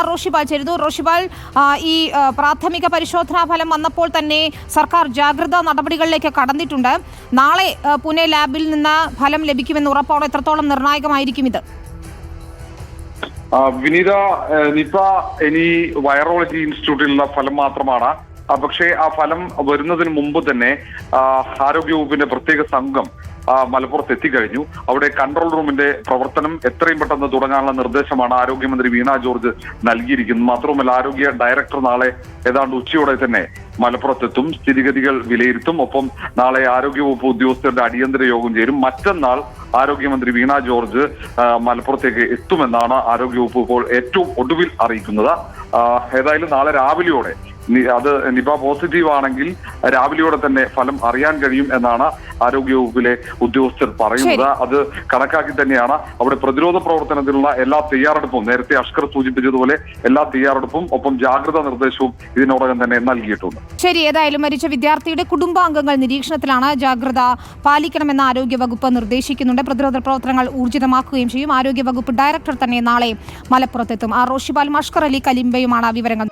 റോഷിപാൽ ചേരുന്നു. റോഷിപാൽ, ഈ പ്രാഥമിക പരിശോധനാ ഫലം വന്നപ്പോൾ തന്നെ സർക്കാർ ജാഗ്രതാ നടപടികളിലേക്ക് കടന്നിട്ടുണ്ട്. നാളെ പൂനെ ലാബിൽ നിന്ന് ഫലം ലഭിക്കുമെന്ന് ഉറപ്പാണോ? എത്രത്തോളം നിർണായകമായിരിക്കും ഇത്? വിനീത, നിപ ഇനി വൈറോളജി ഇൻസ്റ്റിറ്റ്യൂട്ടിലുള്ള ഫലം മാത്രമാണ്. പക്ഷേ ആ ഫലം വരുന്നതിന് മുമ്പ് തന്നെ ആരോഗ്യവകുപ്പിന്റെ പ്രത്യേക സംഘം മലപ്പുറത്ത് എത്തിക്കഴിഞ്ഞു. അവിടെ കൺട്രോൾ റൂമിന്റെ പ്രവർത്തനം എത്രയും പെട്ടെന്ന് തുടങ്ങാനുള്ള നിർദ്ദേശമാണ് ആരോഗ്യമന്ത്രി വീണ ജോർജ് നൽകിയിരിക്കുന്നത്. മാത്രവുമല്ല, ആരോഗ്യ ഡയറക്ടർ നാളെ ഏതാണ്ട് ഉച്ചയോടെ തന്നെ മലപ്പുറത്തെത്തും, സ്ഥിതിഗതികൾ വിലയിരുത്തും. ഒപ്പം നാളെ ആരോഗ്യവകുപ്പ് ഉദ്യോഗസ്ഥരുടെ അടിയന്തര യോഗം ചേരും. മറ്റന്നാൾ ആരോഗ്യമന്ത്രി വീണ ജോർജ് മലപ്പുറത്തേക്ക് എത്തുമെന്നാണ് ആരോഗ്യവകുപ്പ് ഇപ്പോൾ ഏറ്റവും ഒടുവിൽ അറിയിക്കുന്നത്. ഏതായാലും നാളെ രാവിലെയോടെ അത് നിപ പോസിറ്റീവ് ആണെങ്കിൽ രാവിലെയോടെ തന്നെ ഫലം അറിയാൻ കഴിയും എന്നാണ് ആരോഗ്യവകുപ്പിലെ ഉദ്യോഗസ്ഥർ പറയുന്നത്. അത് കണക്കാക്കി തന്നെയാണ് അവിടെ പ്രതിരോധ പ്രവർത്തനത്തിനുള്ള എല്ലാ തയ്യാറെടുപ്പും, നേരത്തെ അഷ്കർ സൂചിപ്പിച്ചതുപോലെ എല്ലാ തയ്യാറെടുപ്പും ഒപ്പം ജാഗ്രതാ നിർദ്ദേശവും ഇതിനോടകം തന്നെ നൽകിയിട്ടുണ്ട്. ശരി, ഏതായാലും മരിച്ച വിദ്യാർത്ഥിയുടെ കുടുംബാംഗങ്ങൾ നിരീക്ഷണത്തിലാണ്. ജാഗ്രത പാലിക്കണമെന്ന് ആരോഗ്യവകുപ്പ് നിർദ്ദേശിക്കുന്നുണ്ട്. പ്രതിരോധ പ്രവർത്തനങ്ങൾ ഊർജിതമാക്കുകയും ചെയ്യും. ആരോഗ്യവകുപ്പ് ഡയറക്ടർ തന്നെ നാളെ മലപ്പുറത്തെത്തും. റോഷിപാലും അഷ്കർ അലി കലിംബയുമാണ് വിവരങ്ങൾ.